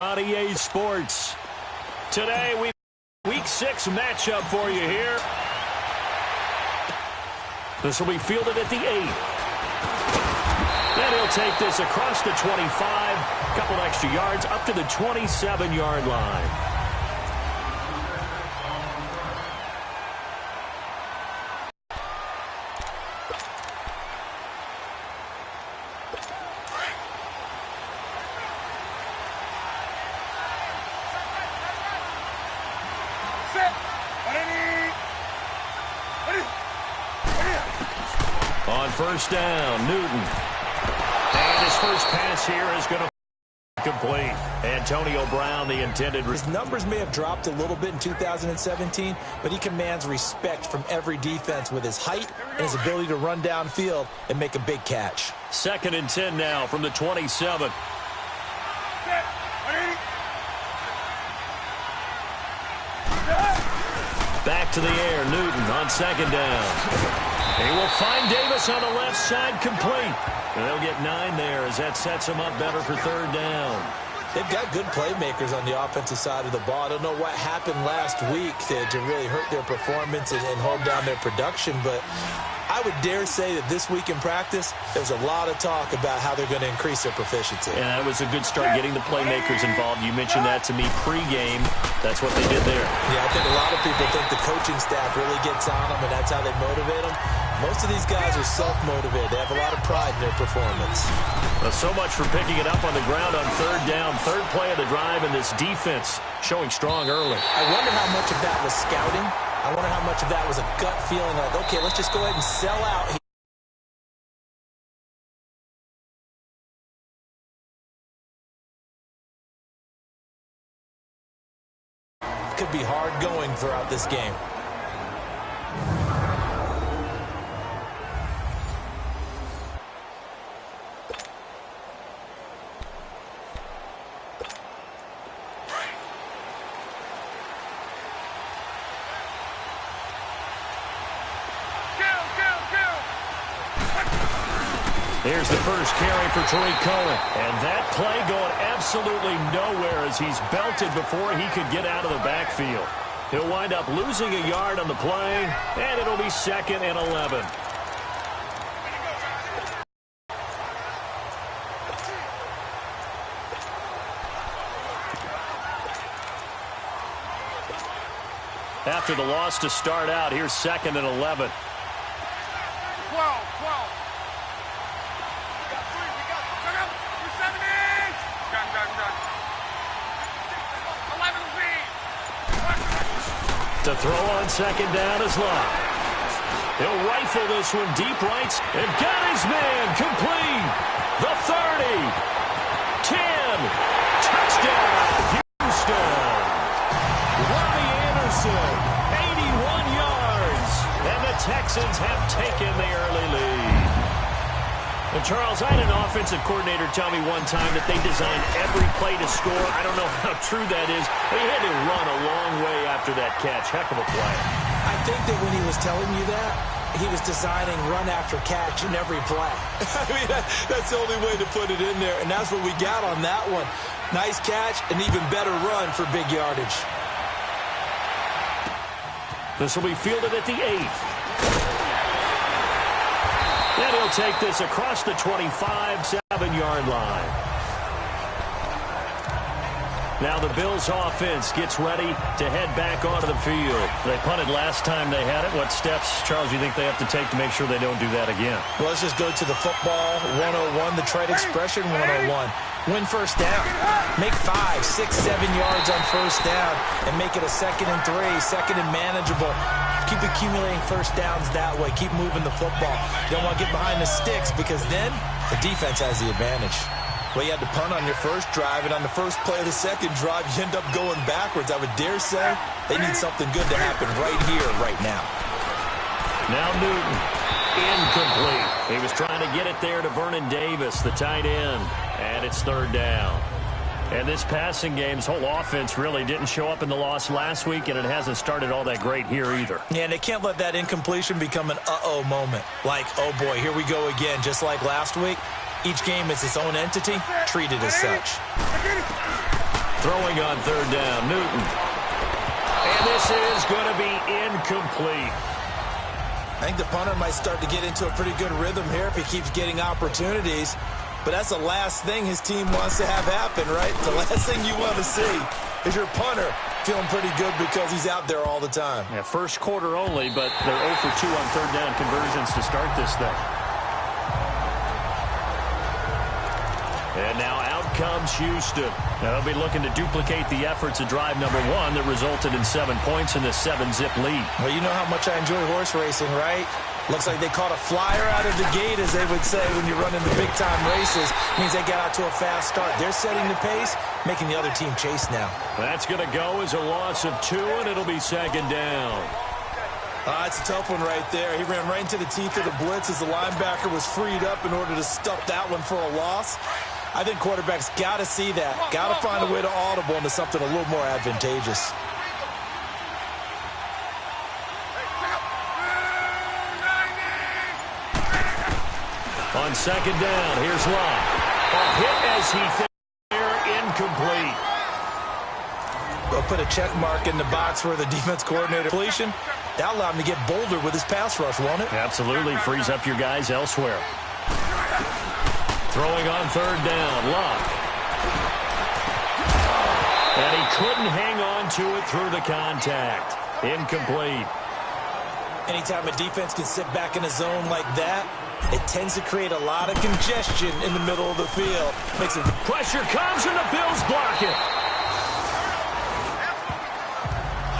On EA Sports. Today, we Week 6 matchup for you here. This will be fielded at the 8. And he'll take this across the 25. A couple extra yards up to the 27-yard line. On first down, Newton. And his first pass here is going to complete. Antonio Brown, the intended. His numbers may have dropped a little bit in 2017, but he commands respect from every defense with his height and his ability to run downfield and make a big catch. 2nd and 10 now from the 27. Back to the air, Newton on 2nd down. He will find Davis on the left side, complete. And they'll get 9 there as that sets him up better for 3rd down. They've got good playmakers on the offensive side of the ball. I don't know what happened last week to really hurt their performance and hold down their production, but I would dare say that this week in practice, there's a lot of talk about how they're going to increase their proficiency. And that was a good start, getting the playmakers involved. You mentioned that to me pregame. That's what they did there. Yeah, I think a lot of people think the coaching staff really gets on them, and that's how they motivate them. Most of these guys are self-motivated. They have a lot of pride in their performance. Well, so much for picking it up on the ground on 3rd down. 3rd play of the drive, and this defense showing strong early. I wonder how much of that was scouting. I wonder how much of that was a gut feeling like, okay, let's just go ahead and sell out. Could be hard going throughout this game. Here's the first carry for Tariq Cohen. And that play going absolutely nowhere as he's belted before he could get out of the backfield. He'll wind up losing a yard on the play, and it'll be 2nd and 11. After the loss to start out, here's 2nd and 11. 12. To throw on 2nd down is Locke. He'll rifle this one deep right and got his man complete. The 30. 10. Touchdown, Houston. Robbie Anderson, 81 yards. And the Texans have taken the early lead. And Charles, I had an offensive coordinator tell me one time that they designed every play to score. I don't know how true that is, but he had to run a long way after that catch. Heck of a play. I think that when he was telling you that, he was designing run after catch in every play. I mean, that's the only way to put it in there, and that's what we got on that one. Nice catch, an even better run for big yardage. This will be fielded at the 8. And he'll take this across the 25-7-yard line. Now the Bills offense gets ready to head back onto the field. They punted last time they had it. What steps, Charles, you think they have to take to make sure they don't do that again? Well, let's just go to the football 101, the trade expression 101. Win first down. Make 5, 6, 7 yards on first down and make it a 2nd and 3, 2nd and manageable. Keep accumulating first downs that way. Keep moving the football. You don't want to get behind the sticks because then the defense has the advantage. Well, you had to punt on your first drive, and on the first play of the second drive, you end up going backwards. I would dare say they need something good to happen right here, right now. Now Newton, incomplete. He was trying to get it there to Vernon Davis, the tight end, and it's 3rd down. And this passing game's whole offense really didn't show up in the loss last week, and it hasn't started all that great here either. Yeah, and they can't let that incompletion become an uh-oh moment. Like, oh boy, here we go again, just like last week. Each game is its own entity, treated as such. Throwing on third down, Newton. And this is going to be incomplete. I think the punter might start to get into a pretty good rhythm here if he keeps getting opportunities. But that's the last thing his team wants to have happen, right? The last thing you want to see is your punter feeling pretty good because he's out there all the time. Yeah, first quarter only, but they're 0 for 2 on third down conversions to start this thing. And now out comes Houston. Now they'll be looking to duplicate the efforts of drive number 1 that resulted in 7 points in this 7-zip lead. Well, you know how much I enjoy horse racing, right? Looks like they caught a flyer out of the gate, as they would say when you run in the big-time races. Means they got out to a fast start. They're setting the pace, making the other team chase now. That's going to go as a loss of 2, and it'll be second down. It's a tough one right there. He ran right into the teeth of the blitz as the linebacker was freed up in order to stuff that one for a loss. I think quarterbacks got to see that. Got to find a way to audible into something a little more advantageous. On second down, here's Locke. A hit as he there, incomplete. They'll put a check mark in the box for the defense coordinator. Completion. That allowed him to get bolder with his pass rush, won't it? Absolutely. Frees up your guys elsewhere. Throwing on third down, Locke. And he couldn't hang on to it through the contact. Incomplete. Anytime a defense can sit back in a zone like that, it tends to create a lot of congestion in the middle of the field. Makes it... Pressure comes and the Bills block it.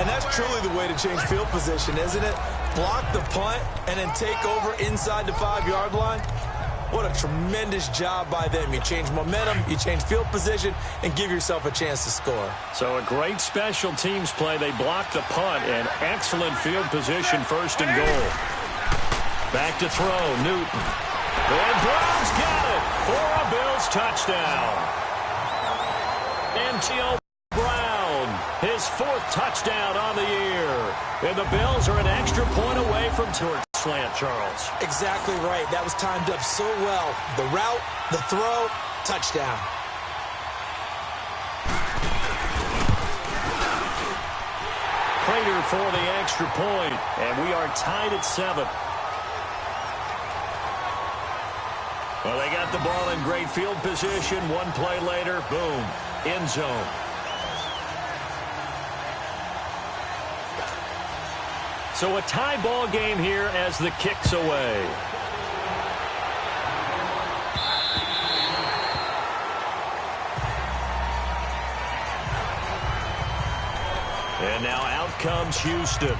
And that's truly the way to change field position, isn't it? Block the punt and then take over inside the 5-yard line. What a tremendous job by them. You change momentum, you change field position, and give yourself a chance to score. So a great special teams play. They blocked the punt and excellent field position, first and goal. Back to throw, Newton. And Brown's got it for a Bills touchdown. Antonio Brown, his 4th touchdown on the year. And the Bills are an extra point away from slant, Charles. Exactly right. That was timed up so well. The route, the throw, touchdown. Prater for the extra point, and we are tied at 7. Well, they got the ball in great field position. One play later, boom, end zone. So a tie ball game here as the kick's away. And now out comes Houston.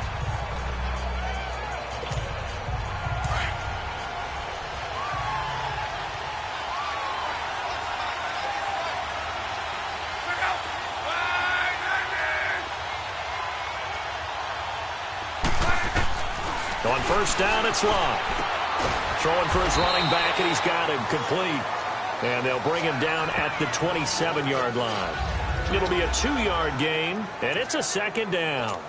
On first down, it's Locke. Throwing for his running back, and he's got him complete. And they'll bring him down at the 27-yard line. It'll be a 2-yard gain, and it's a second down.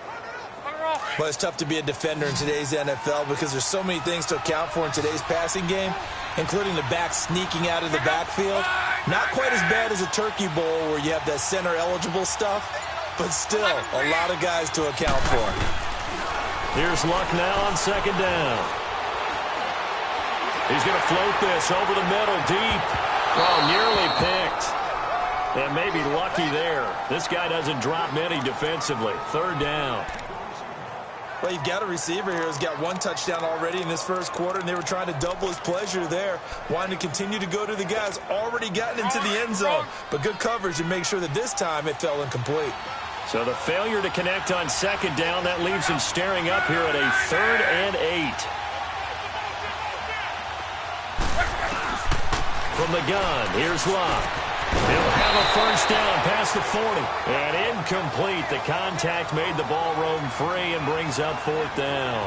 Well, it's tough to be a defender in today's NFL because there's so many things to account for in today's passing game, including the back sneaking out of the backfield. Not quite as bad as a turkey bowl where you have that center-eligible stuff, but still a lot of guys to account for. Here's Luck now on second down. He's going to float this over the middle deep. Oh, nearly picked. And maybe lucky there. This guy doesn't drop many defensively. Third down. Well, you've got a receiver here who's got 1 touchdown already in this first quarter, and they were trying to double his pleasure there, wanting to continue to go to the guys already gotten into the end zone. But good coverage and make sure that this time it fell incomplete. So the failure to connect on second down, that leaves him staring up here at a 3rd and 8. From the gun, here's Locke. He'll have a first down past the 40. And incomplete. The contact made the ball roam free and brings up 4th down.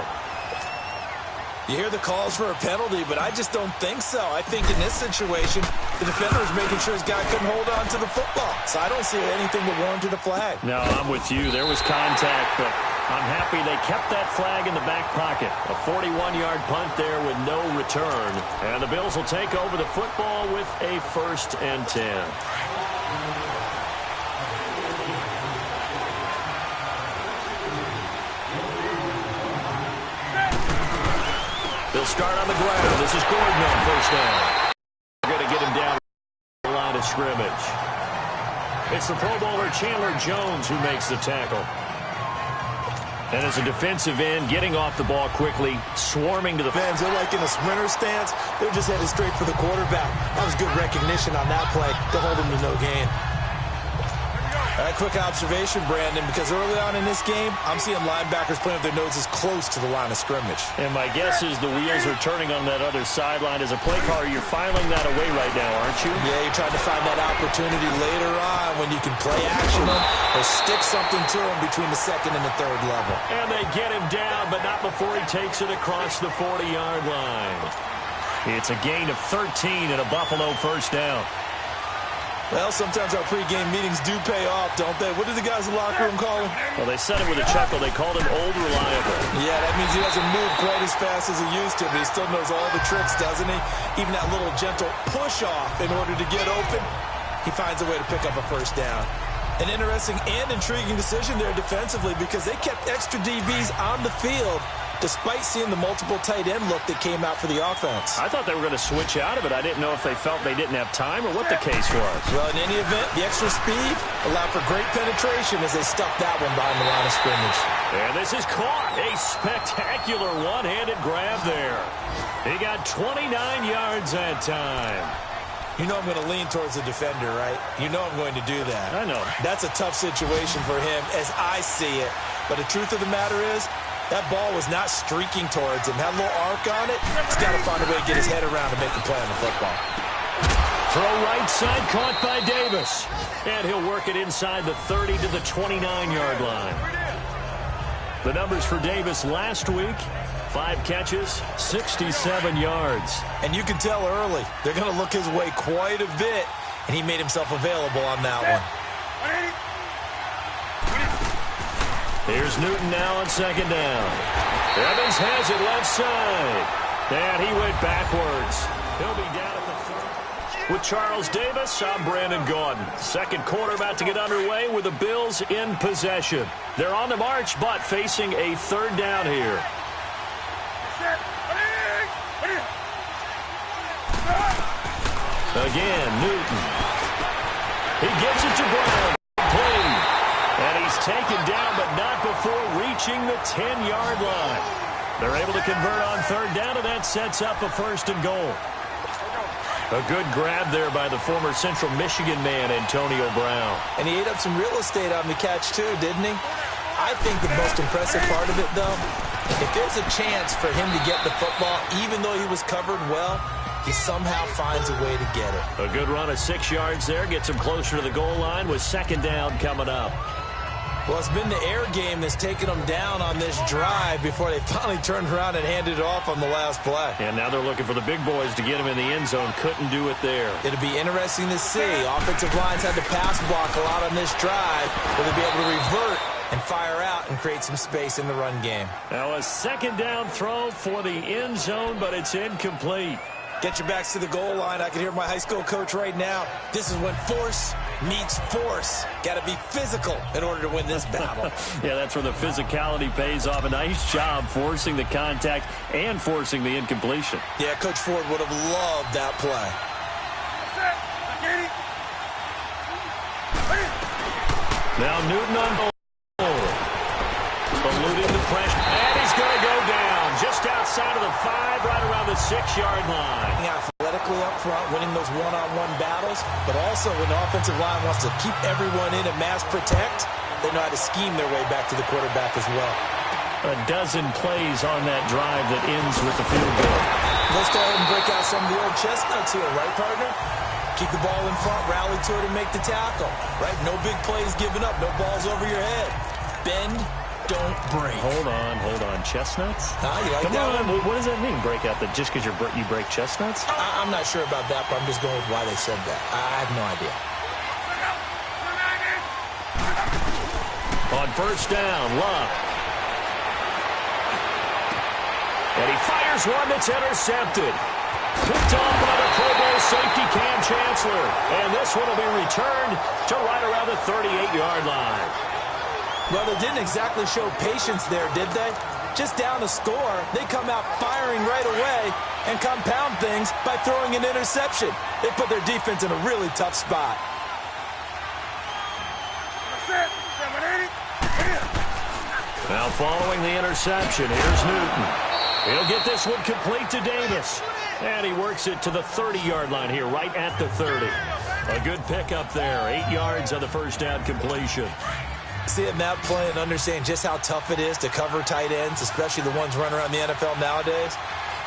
You hear the calls for a penalty, but I just don't think so. I think in this situation, the defender was making sure his guy couldn't hold on to the football. So I don't see anything that warranted a flag. No, I'm with you. There was contact, but I'm happy they kept that flag in the back pocket. A 41-yard punt there with no return. And the Bills will take over the football with a 1st and 10. start on the ground. This is Gordon on first down. They're going to get him down the line of scrimmage. It's the Pro Bowler Chandler Jones who makes the tackle. And as a defensive end, getting off the ball quickly, swarming to the fans. They're like in a sprinter stance. They're just headed straight for the quarterback. That was good recognition on that play to hold him to no gain. All right, quick observation, Brandon, because early on in this game, I'm seeing linebackers playing with their noses close to the line of scrimmage. And my guess is the wheels are turning on that other sideline. As a play caller, you're filing that away right now, aren't you? Yeah, you're trying to find that opportunity later on when you can play action them or stick something to them between the second and the third level. And they get him down, but not before he takes it across the 40-yard line. It's a gain of 13 and a Buffalo first down. Well, sometimes our pregame meetings do pay off, don't they? What did the guys in the locker room call him? Well, they said it with a chuckle. They called him Old Reliable. Yeah, that means he doesn't move quite as fast as he used to, but he still knows all the tricks, doesn't he? Even that little gentle push-off in order to get open, he finds a way to pick up a first down. An interesting and intriguing decision there defensively because they kept extra DBs on the field despite seeing the multiple tight end look that came out for the offense. I thought they were going to switch out of it. I didn't know if they felt they didn't have time or what the case was. Well, in any event, the extra speed allowed for great penetration as they stuffed that one behind the line of scrimmage. And this is caught. A spectacular one-handed grab there. He got 29 yards that time. You know I'm going to lean towards the defender, right? You know I'm going to do that. I know. That's a tough situation for him as I see it. But the truth of the matter is, that ball was not streaking towards him. Had a little arc on it. He's got to find a way to get his head around and make a play on the football. Throw right side caught by Davis. And he'll work it inside the 30 to the 29-yard line. The numbers for Davis last week, 5 catches, 67 yards. And you can tell early, they're going to look his way quite a bit. And he made himself available on that one. Here's Newton now on second down. Evans has it left side. And he went backwards. He'll be down at the 30. With Charles Davis, I'm Brandon Gaudin. Second quarter about to get underway with the Bills in possession. They're on the march, but facing a third down here. Again, Newton. He gives it to Brown. Clean. And he's taken down, but not before reaching the 10-yard line. They're able to convert on third down, and that sets up a first and goal. A good grab there by the former Central Michigan man, Antonio Brown. And he ate up some real estate on the catch, too, didn't he? I think the most impressive part of it, though, if there's a chance for him to get the football, even though he was covered well, he somehow finds a way to get it. A good run of 6 yards there, gets him closer to the goal line with second down coming up. Well, it's been the air game that's taken them down on this drive before they finally turned around and handed it off on the last play. And now they're looking for the big boys to get him in the end zone. Couldn't do it there. It'll be interesting to see. Offensive lines had to pass block a lot on this drive. Will they be able to revert and fire out and create some space in the run game? Now a second down throw for the end zone, but it's incomplete. Get your backs to the goal line. I can hear my high school coach right now. This is when force meets force. Got to be physical in order to win this battle. Yeah, that's where the physicality pays off. A nice job forcing the contact and forcing the incompletion. Yeah, Coach Ford would have loved that play. Now Newton on goal. Eluding the pressure. And he's going to go down just outside of the 5, right around the 6-yard line. Athletically up front, winning those one-on-one battles, but also when the offensive line wants to keep everyone in and mass protect, they know how to scheme their way back to the quarterback as well. A dozen plays on that drive that ends with the field goal. Let's go ahead and break out some of the old chestnuts here, right, partner? Keep the ball in front, rally to it, and make the tackle, right? No big plays given up, no balls over your head. Bend, don't break. Hold on. Chestnuts? You like Come that on. one? What does that mean, break out? That just because you break chestnuts? I'm not sure about that, but I'm just going with why they said that. I have no idea. On first down, Love. And he fires one that's intercepted. Picked off by the Pro Bowl safety Cam Chancellor. And this one will be returned to right around the 38-yard line. Well, they didn't exactly show patience there, did they? just down a score, they come out firing right away and compound things by throwing an interception. They put their defense in a really tough spot. Now following the interception, here's Newton. He'll get this one complete to Davis. And he works it to the 30-yard line here, right at the 30. A good pickup there. 8 yards on the first down completion. Seeing that play and understand just how tough it is to cover tight ends, especially the ones running around the NFL nowadays,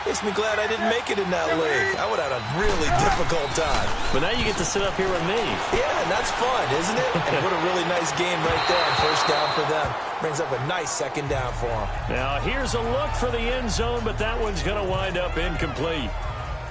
makes me glad I didn't make it in that league. I would have had a really difficult time. But now you get to sit up here with me. Yeah, and that's fun, isn't it? And what a really nice game right there on first down for them. Brings up a nice second down for them. Now here's a look for the end zone, but that one's going to wind up incomplete.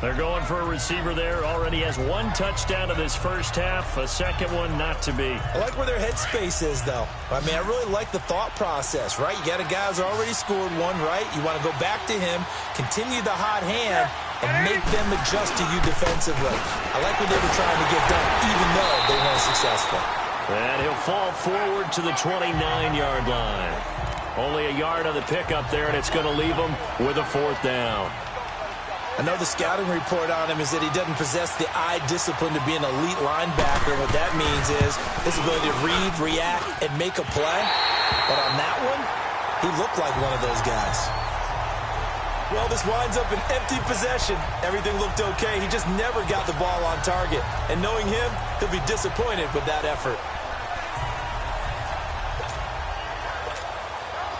They're going for a receiver there. Already has 1 touchdown in this first half. A second one not to be. I like where their headspace is, though. I mean, I really like the thought process, right? You got a guy who's already scored one, right? You want to go back to him, continue the hot hand, and make them adjust to you defensively. I like what they were trying to get done, even though they weren't successful. And he'll fall forward to the 29-yard line. Only a yard on the pickup there, and it's going to leave him with a 4th down. I know the scouting report on him is that he doesn't possess the eye discipline to be an elite linebacker. What that means is his ability to read, react, and make a play. But on that one, he looked like one of those guys. Well, this winds up an empty possession. Everything looked okay. He just never got the ball on target. And knowing him, he'll be disappointed with that effort.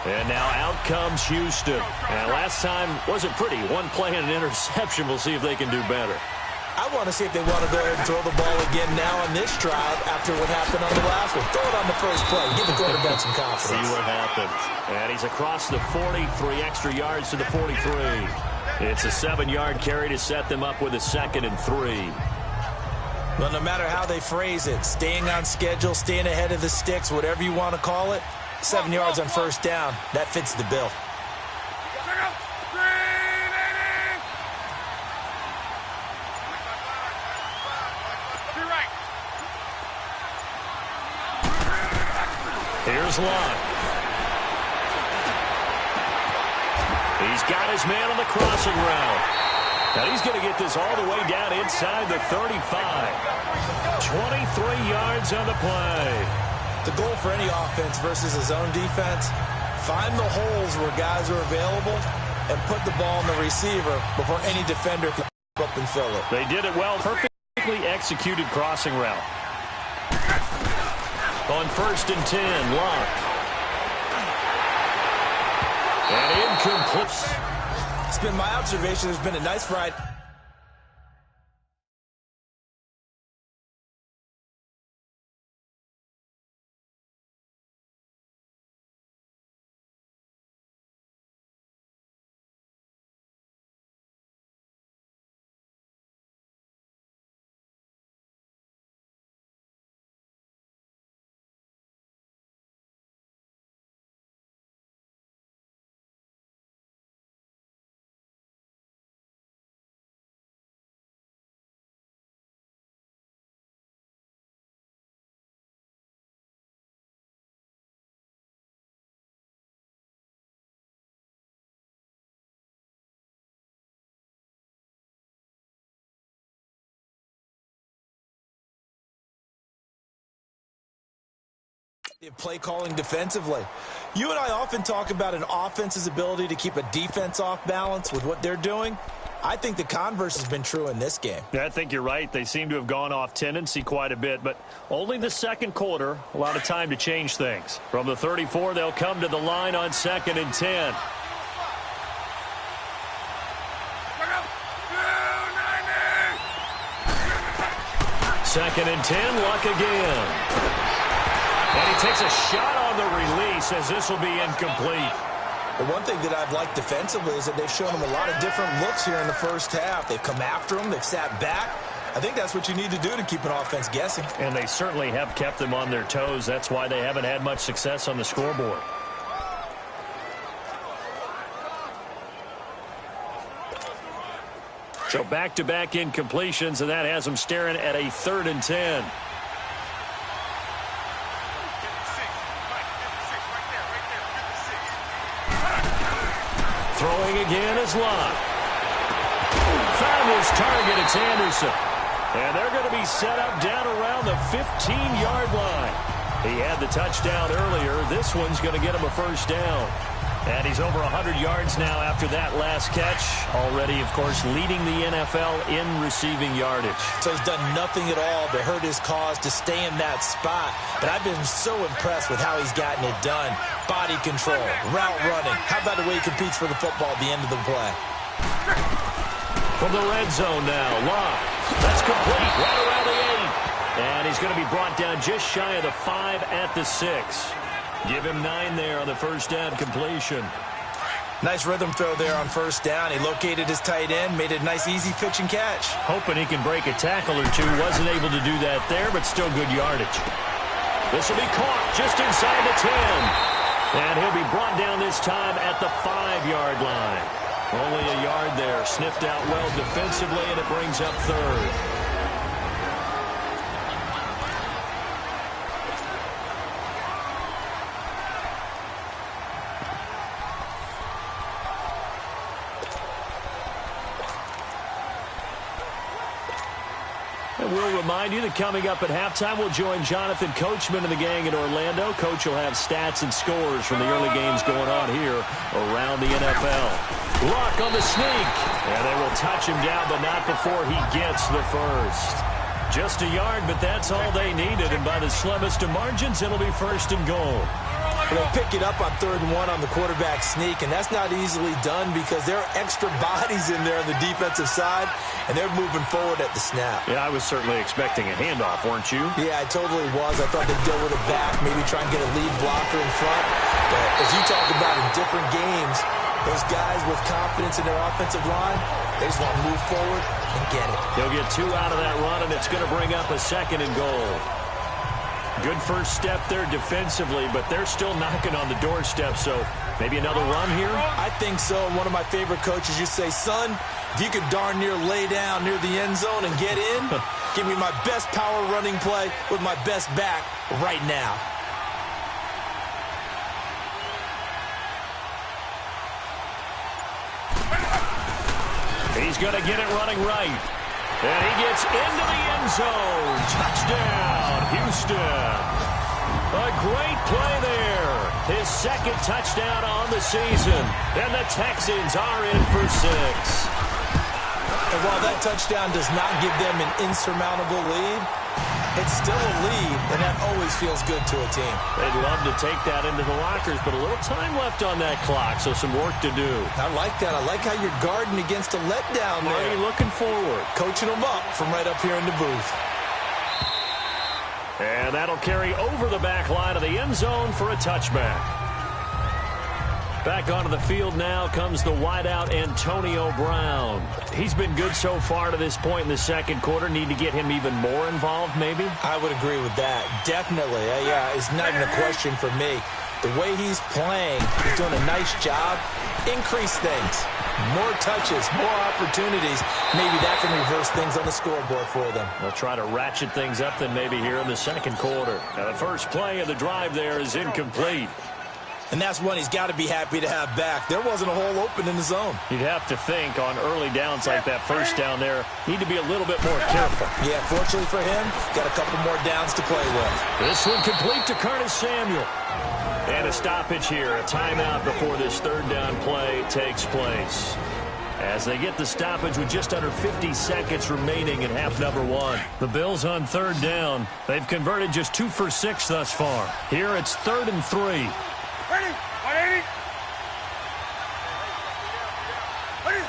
And now out comes Houston. And last time wasn't pretty. 1 play and an interception. We'll see if they can do better. I want to see if they want to go ahead and throw the ball again now on this drive after what happened on the last one. Throw it on the first play. Give the quarterback some confidence. See what happens. And he's across the 40, 3 extra yards to the 43. It's a 7-yard carry to set them up with a 2nd and 3. Well, no matter how they phrase it, staying on schedule, staying ahead of the sticks, whatever you want to call it, 7 yards on first down, that fits the bill. Here's Locke. He's got his man on the crossing route. Now he's going to get this all the way down inside the 35. 23 yards on the play. The goal for any offense versus a zone defense, find the holes where guys are available and put the ball on the receiver before any defender can up and fill it. They did it well. Perfectly executed crossing route. On 1st and 10, Locke. And incomplete. It's been my observation. There's been a nice ride. Play calling defensively. You and I often talk about an offense's ability to keep a defense off balance with what they're doing. I think the converse has been true in this game. Yeah, I think you're right. They seem to have gone off tendency quite a bit, but only the second quarter, a lot of time to change things. From the 34, they'll come to the line on 2nd and 10. Second and 10, Luck again. And he takes a shot on the release as this will be incomplete. The one thing that I've liked defensively is that they've shown them a lot of different looks here in the first half. They've come after them. They've sat back. I think that's what you need to do to keep an offense guessing. And they certainly have kept them on their toes. That's why they haven't had much success on the scoreboard. So back-to-back incompletions, and that has them staring at a 3rd and 10. Throwing again is Locke. Found his target. It's Anderson. And they're going to be set up down around the 15-yard line. He had the touchdown earlier. This one's going to get him a first down. And he's over 100 yards now after that last catch. Already, of course, leading the NFL in receiving yardage. So he's done nothing at all to hurt his cause to stay in that spot. But I've been so impressed with how he's gotten it done. Body control, route running. How about the way he competes for the football at the end of the play? From the red zone now, Locke. That's complete right around the 8. And he's going to be brought down just shy of the 5 at the 6. Give him 9 there on the first down completion. Nice rhythm throw there on first down. He located his tight end, made it a nice, easy pitch and catch. Hoping he can break a tackle or two. Wasn't able to do that there, but still good yardage. This will be caught just inside the 10. And he'll be brought down this time at the 5-yard line. Only a yard there. Sniffed out well defensively, and it brings up third. And we'll remind you that coming up at halftime, we'll join Jonathan Coachman and the gang in Orlando. Coach will have stats and scores from the early games going on here around the NFL. Luck on the sneak. And they will touch him down, but not before he gets the first. Just a yard, but that's all they needed. And by the slimmest of margins, it'll be first and goal. They'll pick it up on 3rd and 1 on the quarterback sneak, and that's not easily done because there are extra bodies in there on the defensive side, and they're moving forward at the snap. Yeah, I was certainly expecting a handoff, weren't you? Yeah, I totally was. I thought they'd go with it back, maybe try and get a lead blocker in front. But as you talk about in different games, those guys with confidence in their offensive line, they just want to move forward and get it. He'll get 2 out of that run, and it's going to bring up a 2nd and goal. Good first step there defensively, but they're still knocking on the doorstep, so maybe another run here? I think so. One of my favorite coaches used to say, son, if you could darn near lay down near the end zone and get in, give me my best power running play with my best back right now. He's going to get it running right. And he gets into the end zone. Touchdown, Houston. A great play there. His 2nd touchdown on the season. And the Texans are in for 6. And while that touchdown does not give them an insurmountable lead, it's still a lead, and that always feels good to a team. They'd love to take that into the lockers, but a little time left on that clock, so some work to do. I like that. I like how you're guarding against a letdown there. Marty looking forward. Coaching them up from right up here in the booth. And that'll carry over the back line of the end zone for a touchback. Back onto the field now comes the wideout Antonio Brown. He's been good so far to this point in the 2nd quarter. Need to get him even more involved, maybe? I would agree with that. Definitely. Yeah, it's not even a question for me. The way he's playing, he's doing a nice job. Increase things. More touches, more opportunities. Maybe that can reverse things on the scoreboard for them. They'll try to ratchet things up then maybe here in the 2nd quarter. Now the first play of the drive there is incomplete. And that's one he's got to be happy to have back. There wasn't a hole open in the zone. You'd have to think on early downs like that first down there, need to be a little bit more careful. Yeah, fortunately for him, got a couple more downs to play with. This one complete to Curtis Samuel. And a stoppage here, a timeout before this 3rd down play takes place. As they get the stoppage with just under 50 seconds remaining in half number 1. The Bills on 3rd down. They've converted just 2 for 6 thus far. Here it's 3rd and 3. Ready? 180. Ready?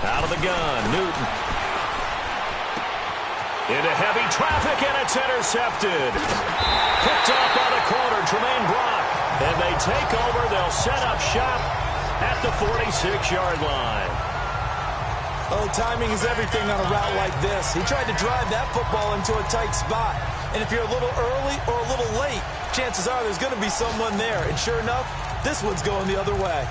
Out of the gun, Newton. Into heavy traffic, and it's intercepted. Picked off by the corner, Tremaine Brock. And they take over. They'll set up shop at the 46-yard line. Oh, timing is everything on a route like this. He tried to drive that football into a tight spot. And if you're a little early or a little late, chances are there's going to be someone there. And sure enough, this one's going the other way.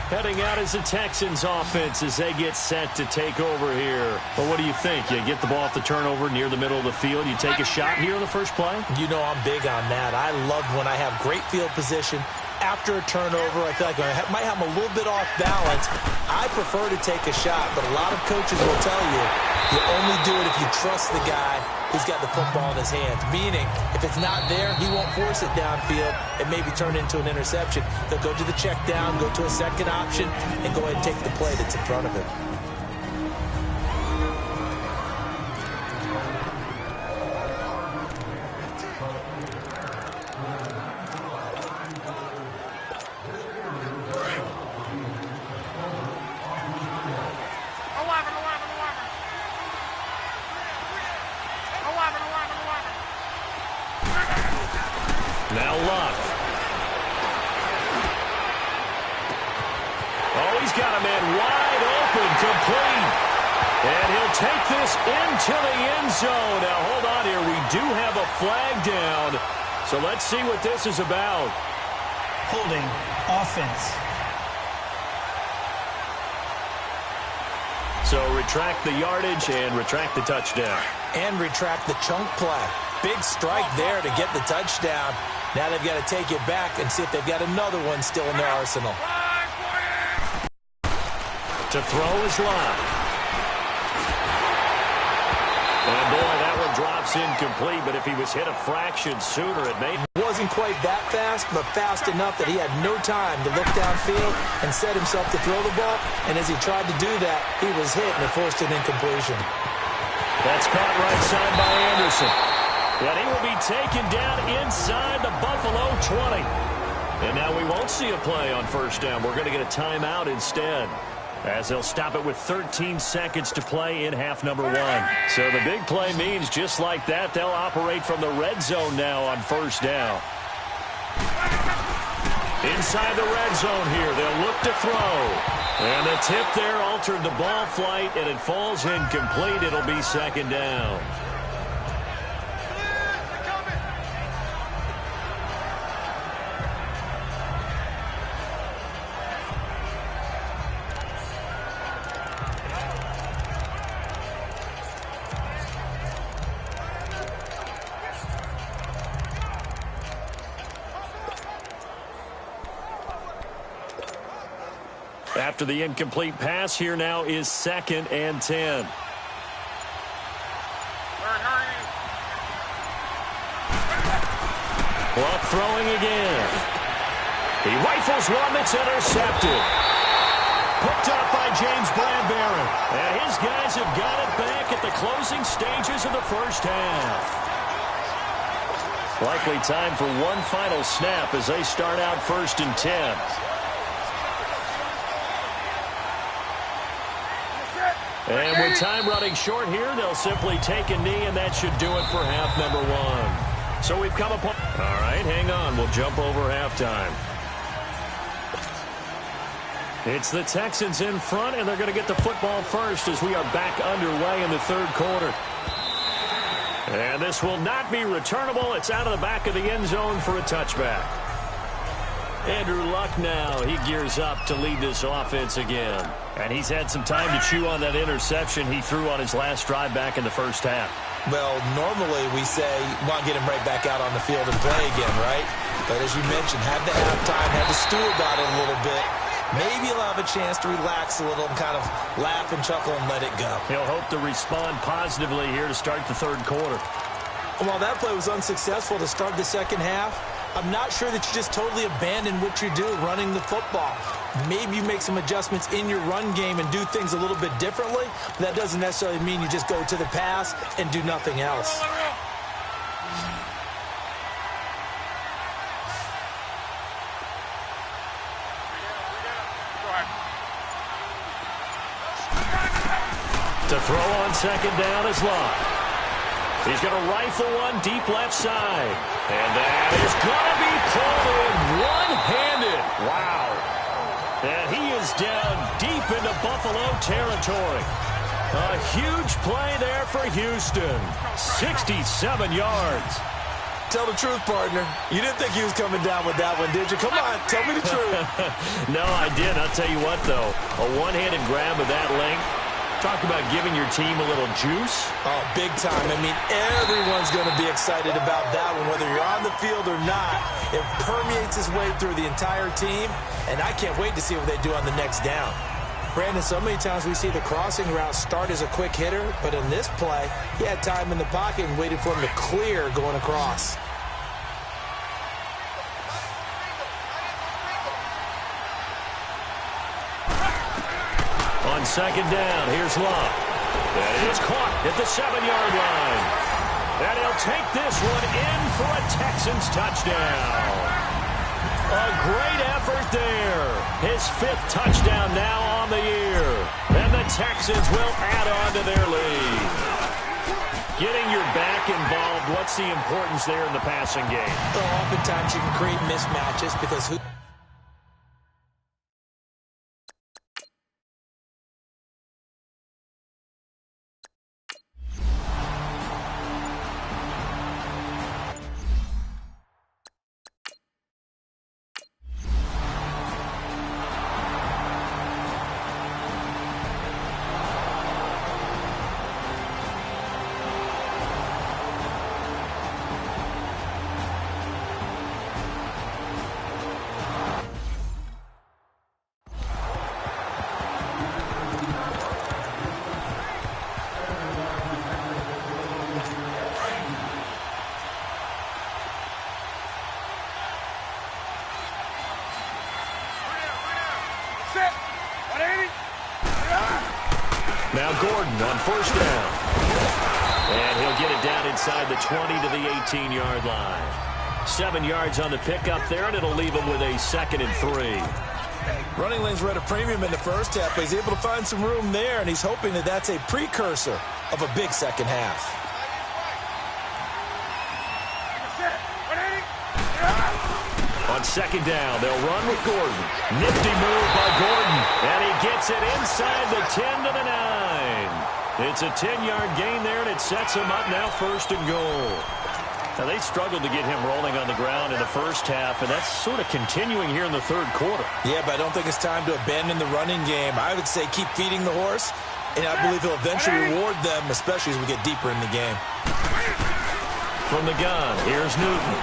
Heading out as the Texans offense as they get set to take over here. Well, what do you think? You get the ball off the turnover near the middle of the field. You take a shot here in the first play? You know I'm big on that. I love when I have great field position. After a turnover, I feel like I might have them a little bit off balance. I prefer to take a shot, but a lot of coaches will tell you only do it if you trust the guy who's got the football in his hands. Meaning, if it's not there, he won't force it downfield and maybe turn it into an interception. He'll go to the check down, go to a second option, and go ahead and take the play that's in front of him. Now Luck. Oh, he's got a man wide open, complete. And he'll take this into the end zone. Now, hold on here. We do have a flag down. So let's see what this is about. Holding offense. So retract the yardage and retract the touchdown. And retract the chunk play. Big strike there to get the touchdown. Now they've got to take it back and see if they've got another one still in their arsenal. To throw is Luck. And boy, that one drops incomplete, but if he was hit a fraction sooner, it may. Wasn't quite that fast, but fast enough that he had no time to look downfield and set himself to throw the ball. And as he tried to do that, he was hit and it forced an incompletion. That's caught right side by Anderson. And he will be taken down inside the Buffalo 20. And now we won't see a play on first down. We're going to get a timeout instead, as they'll stop it with 13 seconds to play in half number 1. So the big play means just like that, they'll operate from the red zone now on first down. Inside the red zone here, they'll look to throw. And the tip there altered the ball flight, and it falls incomplete. It'll be second down. After the incomplete pass, here now is 2nd and 10. Luck throwing again. He rifles one that's intercepted. Picked up by James Bradbury. And his guys have got it back at the closing stages of the first half. Likely time for one final snap as they start out 1st and 10. And with time running short here, they'll simply take a knee, and that should do it for half number 1. So we've come upon... All right, hang on. We'll jump over halftime. It's the Texans in front, and they're going to get the football first as we are back underway in the 3rd quarter. And this will not be returnable. It's out of the back of the end zone for a touchback. Andrew Luck now, he gears up to lead this offense again. And he's had some time to chew on that interception he threw on his last drive back in the first half. Well, normally we say, want to get him right back out on the field and play again, right? But as you mentioned, had the halftime, had to stew about it a little bit. Maybe he'll have a chance to relax a little and kind of laugh and chuckle and let it go. He'll hope to respond positively here to start the 3rd quarter. While that play was unsuccessful to start the second half, I'm not sure that you just totally abandon what you do running the football. Maybe you make some adjustments in your run game and do things a little bit differently. But that doesn't necessarily mean you just go to the pass and do nothing else. To throw on 2nd down is Luck. He's going to rifle one deep left side. And that is going to be pulled in one-handed. Wow. And he is down deep into Buffalo territory. A huge play there for Houston. 67 yards. Tell the truth, partner. You didn't think he was coming down with that one, did you? Come on, tell me the truth. No, I did. I'll tell you what, though. A one-handed grab of that length. Talk about giving your team a little juice. Oh, big time. I mean, everyone's going to be excited about that one, whether you're on the field or not. It permeates its way through the entire team, and I can't wait to see what they do on the next down. Brandon, so many times we see the crossing route start as a quick hitter, but in this play, he had time in the pocket and waited for him to clear going across. On second down, here's Love. That is caught at the 7-yard line. And he'll take this one in for a Texans touchdown. A great effort there. His 5th touchdown now on the year. And the Texans will add on to their lead. Getting your back involved, what's the importance there in the passing game? Well, oftentimes you can create mismatches because who... Now Gordon on first down. And he'll get it down inside the 20 to the 18-yard line. 7 yards on the pickup there, and it'll leave him with a 2nd and 3. Running lanes were at a premium in the first half, but he's able to find some room there, and he's hoping that that's a precursor of a big second half. On second down, they'll run with Gordon. Nifty move by Gordon, and he gets it inside the 10 to the 9. It's a 10-yard gain there, and it sets him up now 1st and goal. Now, they struggled to get him rolling on the ground in the first half, and that's sort of continuing here in the 3rd quarter. Yeah, but I don't think it's time to abandon the running game. I would say keep feeding the horse, and I believe he'll eventually reward them, especially as we get deeper in the game. From the gun, here's Newton.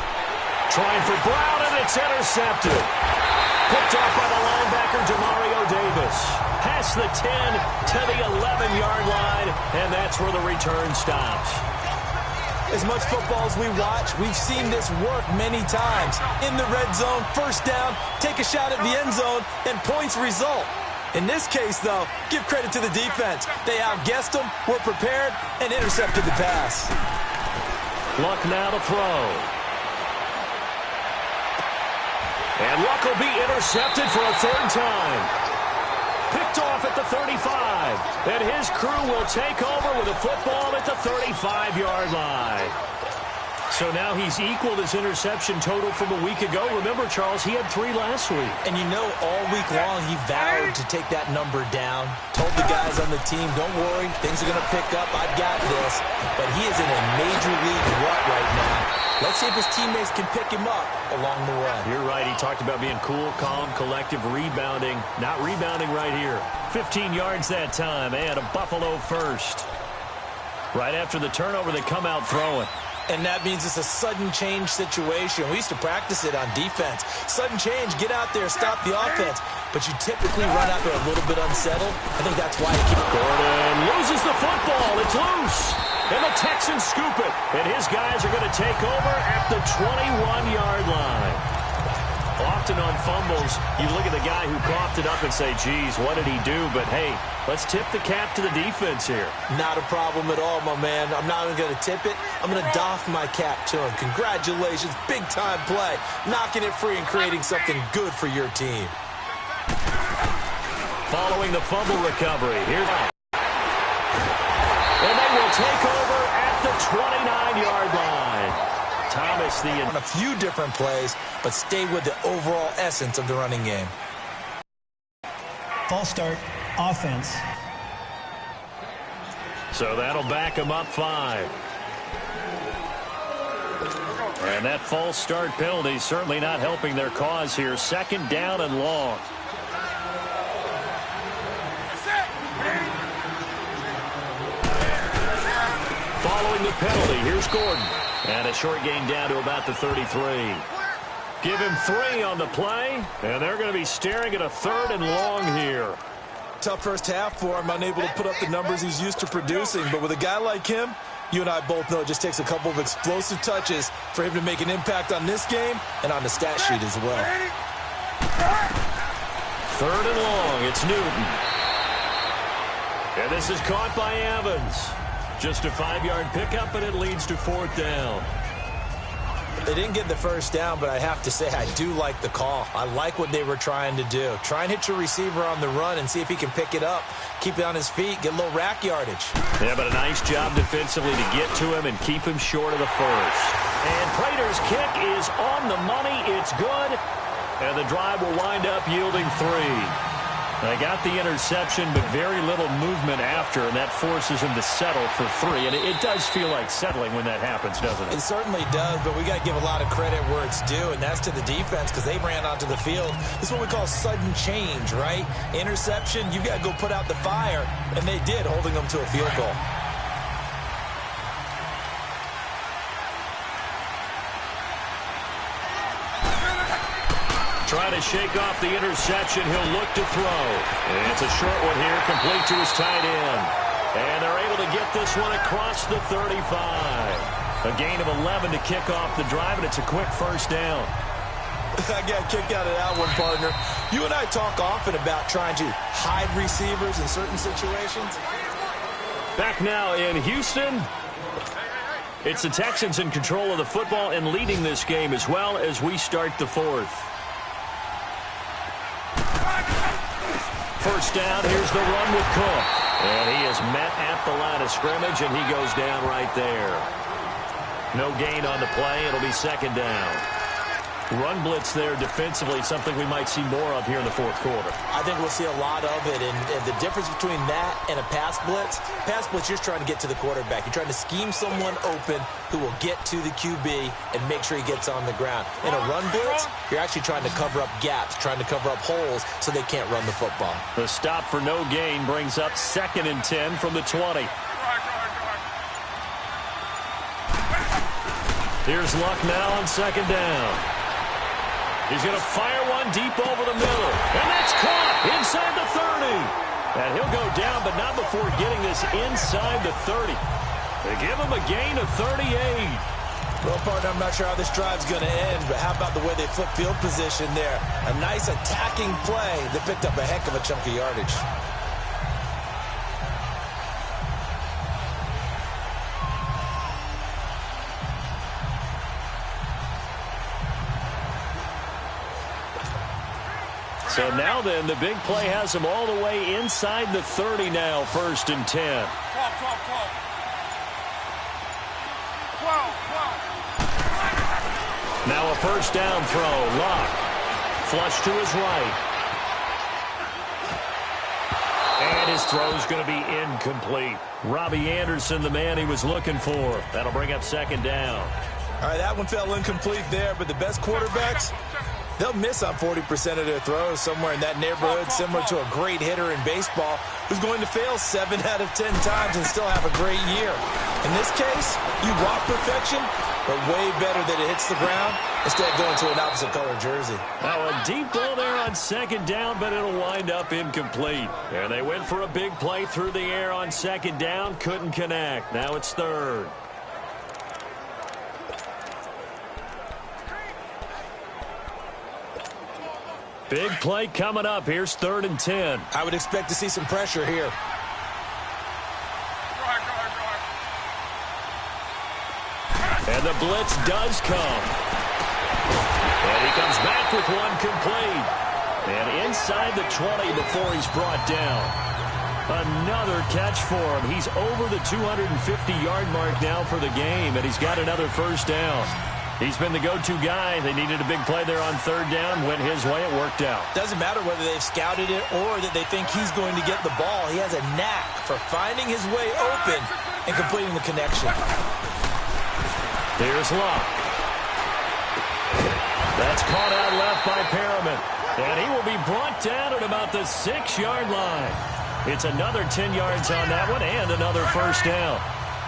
Trying for Brown, and it's intercepted. Picked off by the linebacker, Demario Davis. Past the 10 to the 11-yard line, and that's where the return stops. As much football as we watch, we've seen this work many times. In the red zone, first down, take a shot at the end zone, and points result. In this case, though, give credit to the defense. They outguessed them, were prepared, and intercepted the pass. Luck now to throw. And Luck will be intercepted for a 3rd time. Picked off at the 35. And his crew will take over with a football at the 35-yard line. So now he's equaled his interception total from a week ago. Remember, Charles, he had 3 last week. And you know, all week long he vowed to take that number down. Told the guys on the team, don't worry, things are going to pick up. I've got this. But he is in a major league rut right now. Let's see if his teammates can pick him up along the way. You're right. He talked about being cool, calm, collective, rebounding. Not rebounding right here. 15 yards that time, and a Buffalo first. Right after the turnover, they come out throwing. And that means it's a sudden change situation. We used to practice it on defense. Sudden change, get out there, stop the offense. But you typically run out there a little bit unsettled. I think that's why he keeps... Gordon loses the football. It's loose. And the Texans scoop it. And his guys are going to take over at the 21-yard line. Often on fumbles, you look at the guy who coughed it up and say, geez, what did he do? But, hey, let's tip the cap to the defense here. Not a problem at all, my man. I'm not even going to tip it. I'm going to doff my cap to him. Congratulations. Big-time play. Knocking it free and creating something good for your team. Following the fumble recovery, here's... And they will take over at the 29-yard line. Thomas, on a few different plays, but stay with the overall essence of the running game. False start, offense. So that'll back him up 5. And that false start penalty certainly not helping their cause here. Second down and long. Following the penalty, here's Gordon. And a short gain down to about the 33. Give him 3 on the play, and they're going to be staring at a third and long here. Tough first half for him, unable to put up the numbers he's used to producing. But with a guy like him, you and I both know it just takes a couple of explosive touches for him to make an impact on this game and on the stat sheet as well. Third and long, it's Newton. And this is caught by Evans. Just a 5-yard pickup, and it leads to 4th down. They didn't get the first down, but I have to say I do like the call. I like what they were trying to do. Try and hit your receiver on the run and see if he can pick it up, keep it on his feet, get a little rack yardage. Yeah, but a nice job defensively to get to him and keep him short of the first. And Prater's kick is on the money. It's good. And the drive will wind up yielding 3. They got the interception, but very little movement after, and that forces him to settle for 3. And it does feel like settling when that happens, doesn't it? It certainly does, but we got to give a lot of credit where it's due, and that's to the defense because they ran onto the field. This is what we call sudden change, right? Interception, you got to go put out the fire, and they did, holding them to a field goal. Trying to shake off the interception. He'll look to throw. And it's a short one here, complete to his tight end. And they're able to get this one across the 35. A gain of 11 to kick off the drive, and it's a quick first down. I got kicked out of that one, partner. You and I talk often about trying to hide receivers in certain situations. Back now in Houston. It's the Texans in control of the football and leading this game as well as we start the 4th. First down, here's the run with Cook. And he is met at the line of scrimmage, and he goes down right there. No gain on the play. It'll be second down. Run blitz there defensively, something we might see more of here in the 4th quarter. I think we'll see a lot of it, and the difference between that and a pass blitz, you're trying to get to the quarterback. You're trying to scheme someone open who will get to the QB and make sure he gets on the ground. In a run blitz, you're actually trying to cover up gaps, trying to cover up holes so they can't run the football. The stop for no gain brings up 2nd and 10 from the 20. Here's Luck now on 2nd down. He's going to fire one deep over the middle. And that's caught inside the 30. And he'll go down, but not before getting this inside the 30. They give him a gain of 38. Well, partner, I'm not sure how this drive's going to end, but how about the way they flip field position there? A nice attacking play that picked up a heck of a chunk of yardage. So now then, the big play has him all the way inside the 30 now, 1st and 10. 12. Now a first down throw. Luck. Flush to his right. And his throw's going to be incomplete. Robbie Anderson, the man he was looking for. That'll bring up 2nd down. All right, that one fell incomplete there, but the best quarterbacks, they'll miss on 40% of their throws, somewhere in that neighborhood, similar to a great hitter in baseball who's going to fail 7 out of 10 times and still have a great year. In this case, you want perfection, but way better that it hits the ground instead of going to an opposite color jersey. Now a deep ball there on 2nd down, but it'll wind up incomplete. And they went for a big play through the air on 2nd down, couldn't connect. Now it's 3rd. Big play coming up. Here's 3rd and 10. I would expect to see some pressure here. And the blitz does come. And he comes back with one complete. And inside the 20 before he's brought down. Another catch for him. He's over the 250-yard mark now for the game, and he's got another first down. He's been the go-to guy. They needed a big play there on 3rd down. Went his way. It worked out. Doesn't matter whether they've scouted it or that they think he's going to get the ball. He has a knack for finding his way open and completing the connection. Here's Luck. That's caught out left by Perriman. And he will be brought down at about the 6-yard line. It's another 10 yards on that one and another first down.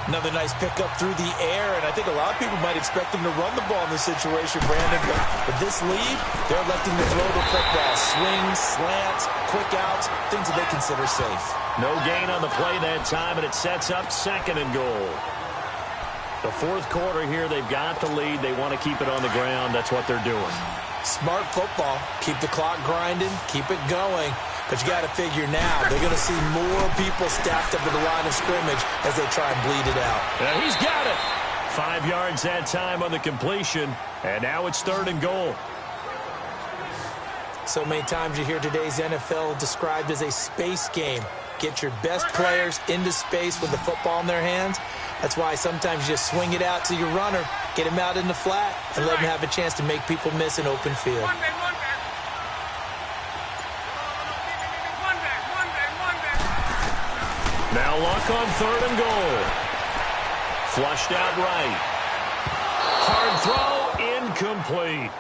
Another nice pickup through the air, and I think a lot of people might expect him to run the ball in this situation, Brandon. But with this lead, they're electing to throw the football. Swings, slants, quick outs, things that they consider safe. No gain on the play that time, and it sets up 2nd and goal. The 4th quarter here, they've got the lead. They want to keep it on the ground. That's what they're doing. Smart football. Keep the clock grinding. Keep it going. But you got to figure now, they're going to see more people stacked up at the line of scrimmage as they try and bleed it out. And he's got it. 5 yards that time on the completion. And now it's 3rd and goal. So many times you hear today's NFL described as a space game. Get your best players into space with the football in their hands. That's why sometimes you just swing it out to your runner, get him out in the flat, and let him have a chance to make people miss an open field. Now Luck on 3rd and goal. Flushed out right. Hard throw, incomplete.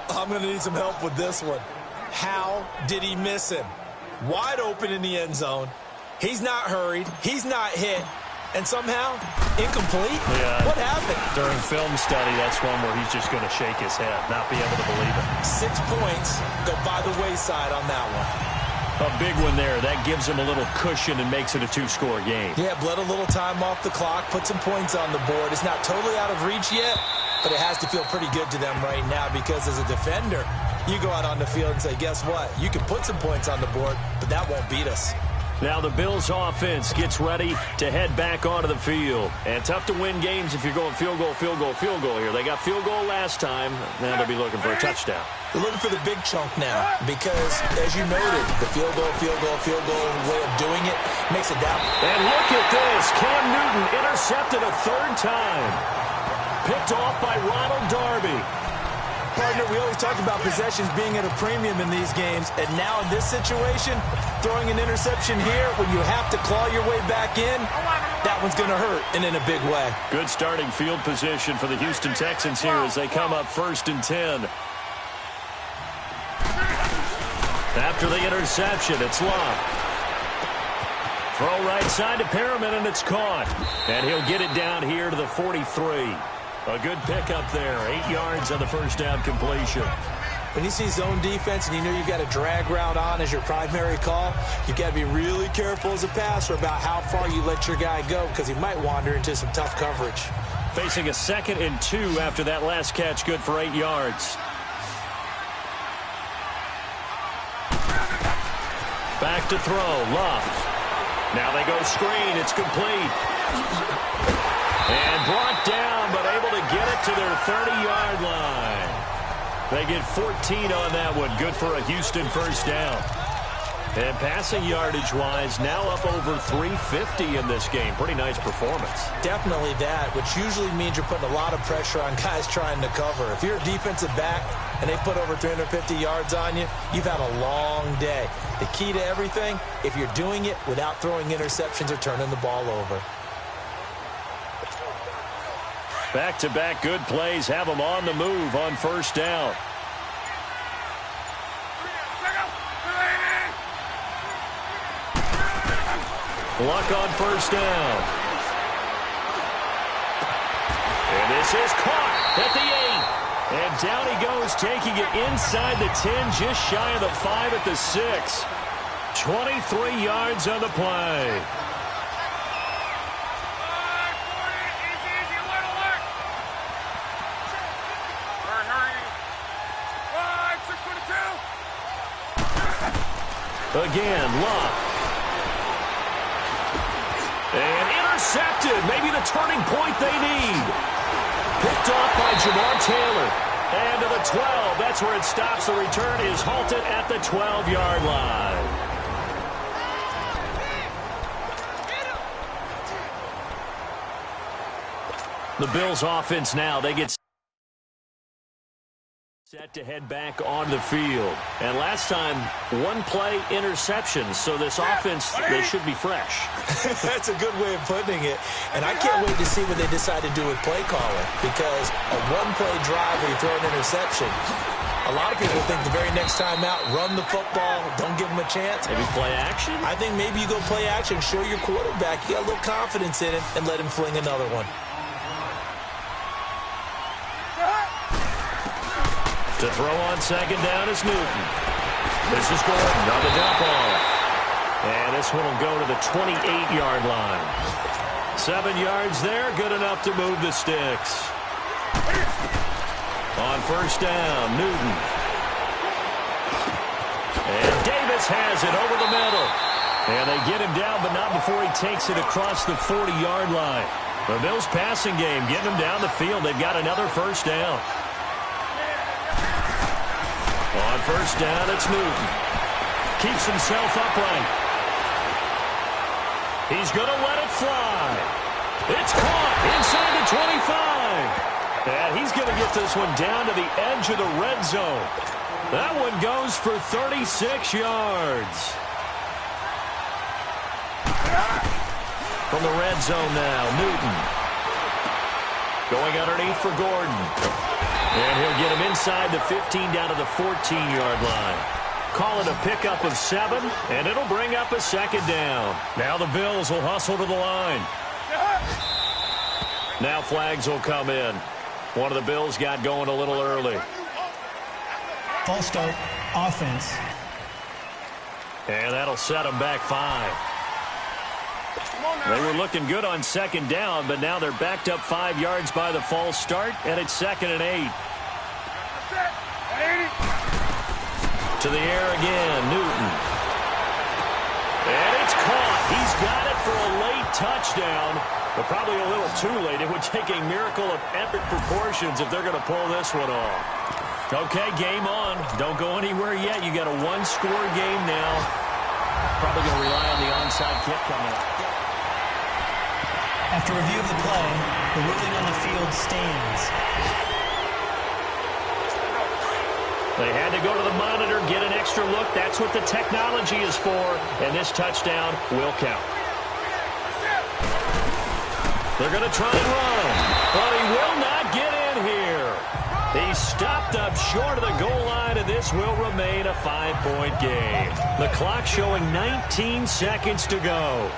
I'm going to need some help with this one. How did he miss him? Wide open in the end zone. He's not hurried. He's not hit. And somehow, incomplete? Yeah. What happened? During film study, that's one where he's just going to shake his head, not be able to believe it. 6 points go by the wayside on that one. A big one there. That gives him a little cushion and makes it a 2-score game. Yeah, bled a little time off the clock, put some points on the board. It's not totally out of reach yet, but it has to feel pretty good to them right now because as a defender, you go out on the field and say, guess what? You can put some points on the board, but that won't beat us. Now the Bills offense gets ready to head back onto the field. And tough to win games if you're going field goal, field goal, field goal here. They got field goal last time. Now they'll be looking for a touchdown. They're looking for the big chunk now because, as you noted, the field goal way of doing it makes it down. And look at this. Cam Newton intercepted a 3rd time. Picked off by Ronald Darby. Partner, we always talk about possessions being at a premium in these games, and now in this situation, throwing an interception here when you have to claw your way back in, that one's going to hurt, and in a big way. Good starting field position for the Houston Texans here as they come up 1st and 10. After the interception, it's Luck. Throw right side to Perriman, and it's caught. And he'll get it down here to the 43. A good pickup there. 8 yards on the first down completion. When you see zone defense and you know you've got a drag route on as your primary call, you've got to be really careful as a passer about how far you let your guy go because he might wander into some tough coverage. Facing a 2nd and 2 after that last catch, good for 8 yards. Back to throw, Luck. Now they go screen, it's complete. And brought down, but able to get it to their 30-yard line. They get 14 on that one. Good for a Houston first down. And passing yardage-wise, now up over 350 in this game. Pretty nice performance. Definitely that, which usually means you're putting a lot of pressure on guys trying to cover. If you're a defensive back and they put over 350 yards on you, you've had a long day. The key to everything, if you're doing it without throwing interceptions or turning the ball over. Back-to-back good plays have them on the move on first down. Luck on first down. And this is caught at the 8. And down he goes, taking it inside the 10, just shy of the 5 at the 6. 23 yards on the play. Again, Luck. And intercepted. Maybe the turning point they need. Picked off by Jamar Taylor. And to the 12. That's where it stops. The return is halted at the 12-yard line. The Bills offense now. They get set Set to head back on the field. And last time, one play interception. So this offense, they should be fresh. That's a good way of putting it. And I can't wait to see what they decide to do with play calling. Because a one-play drive where you throw an interception, a lot of people think the very next time out, run the football, don't give them a chance. Maybe play action? I think maybe you go play action, show your quarterback you got a little confidence in him, and let him fling another one. To throw on second down is Newton. This is Gordon on the dump off. And this one will go to the 28-yard line. 7 yards there, good enough to move the sticks. On first down, Newton. And Davis has it over the middle. And they get him down, but not before he takes it across the 40-yard line. The Bills passing game, getting him down the field. They've got another first down. On first down, it's Newton. Keeps himself upright. He's going to let it fly. It's caught inside the 25. And he's going to get this one down to the edge of the red zone. That one goes for 36 yards. From the red zone now, Newton. Going underneath for Gordon. And he'll get him inside the 15 down to the 14-yard line. Call it a pickup of 7, and it'll bring up a second down. Now the Bills will hustle to the line. Now flags will come in. One of the Bills got going a little early. False start, offense. And that'll set them back 5. They were looking good on second down, but now they're backed up 5 yards by the false start, and it's 2nd and 8. To the air again, Newton. And it's caught. He's got it for a late touchdown, but probably a little too late. It would take a miracle of epic proportions if they're going to pull this one off. Okay, game on. Don't go anywhere yet. You got a one-score game now. Probably going to rely on the onside kick coming up. After review of the play, the ruling on the field stands. They had to go to the monitor, get an extra look. That's what the technology is for, and this touchdown will count. They're going to try and run, but he will not get in here. He stopped up short of the goal line, and this will remain a 5-point game. The clock showing 19 seconds to go.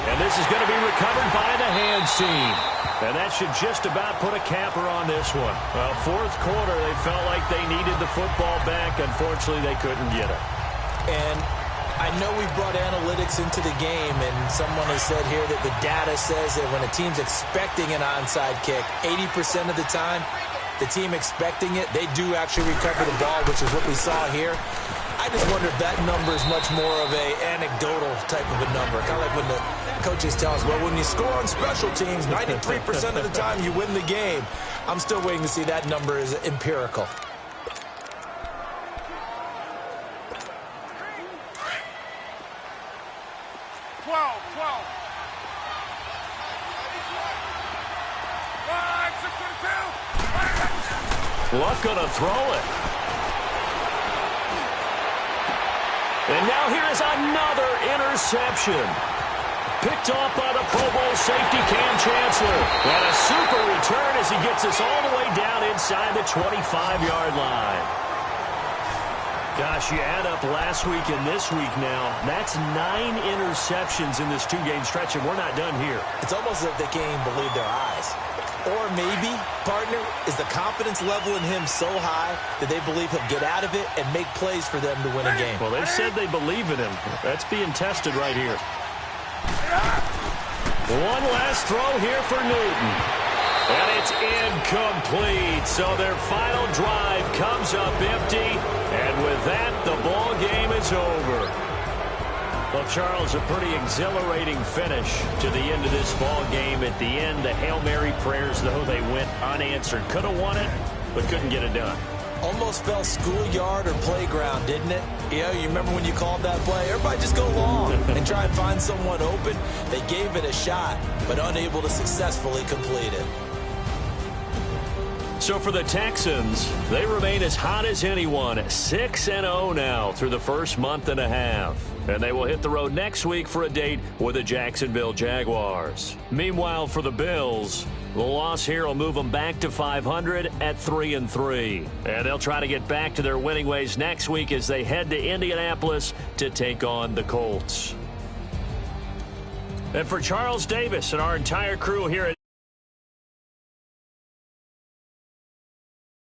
And this is going to be recovered by the hands team. And that should just about put a capper on this one. Well, fourth quarter, they felt like they needed the football back. Unfortunately, they couldn't get it. And I know we brought analytics into the game, and someone has said here that the data says that when a team's expecting an onside kick, 80% of the time, the team expecting it, they do actually recover the ball, which is what we saw here. I just wonder if that number is much more of a anecdotal type of a number. Kind of like when the coaches tell us, well, when you score on special teams, 93% of the time you win the game. I'm still waiting to see that number is empirical. Luck gonna throw it. And now here is another interception. Picked off by the Pro Bowl safety Cam Chancellor. And a super return as he gets us all the way down inside the 25-yard line. Gosh, you add up last week and this week now. That's 9 interceptions in this 2-game stretch, and we're not done here. It's almost as if they can't even believe their eyes. Or maybe, partner, is the confidence level in him so high that they believe he'll get out of it and make plays for them to win a game. Well, they've said they believe in him. That's being tested right here. One last throw here for Newton. And it's incomplete. So their final drive comes up empty. And with that, the ball game is over. Well, Charles, a pretty exhilarating finish to the end of this ball game. At the end, the Hail Mary prayers, though, they went unanswered. Could have won it, but couldn't get it done. Almost felt schoolyard or playground, didn't it? You remember when you called that play? Everybody just go long and try and find someone open. They gave it a shot, but unable to successfully complete it. So for the Texans, they remain as hot as anyone, 6-0 now through the first month and a half. And they will hit the road next week for a date with the Jacksonville Jaguars. Meanwhile, for the Bills, the loss here will move them back to 500 at 3-3. And they'll try to get back to their winning ways next week as they head to Indianapolis to take on the Colts. And for Charles Davis and our entire crew here at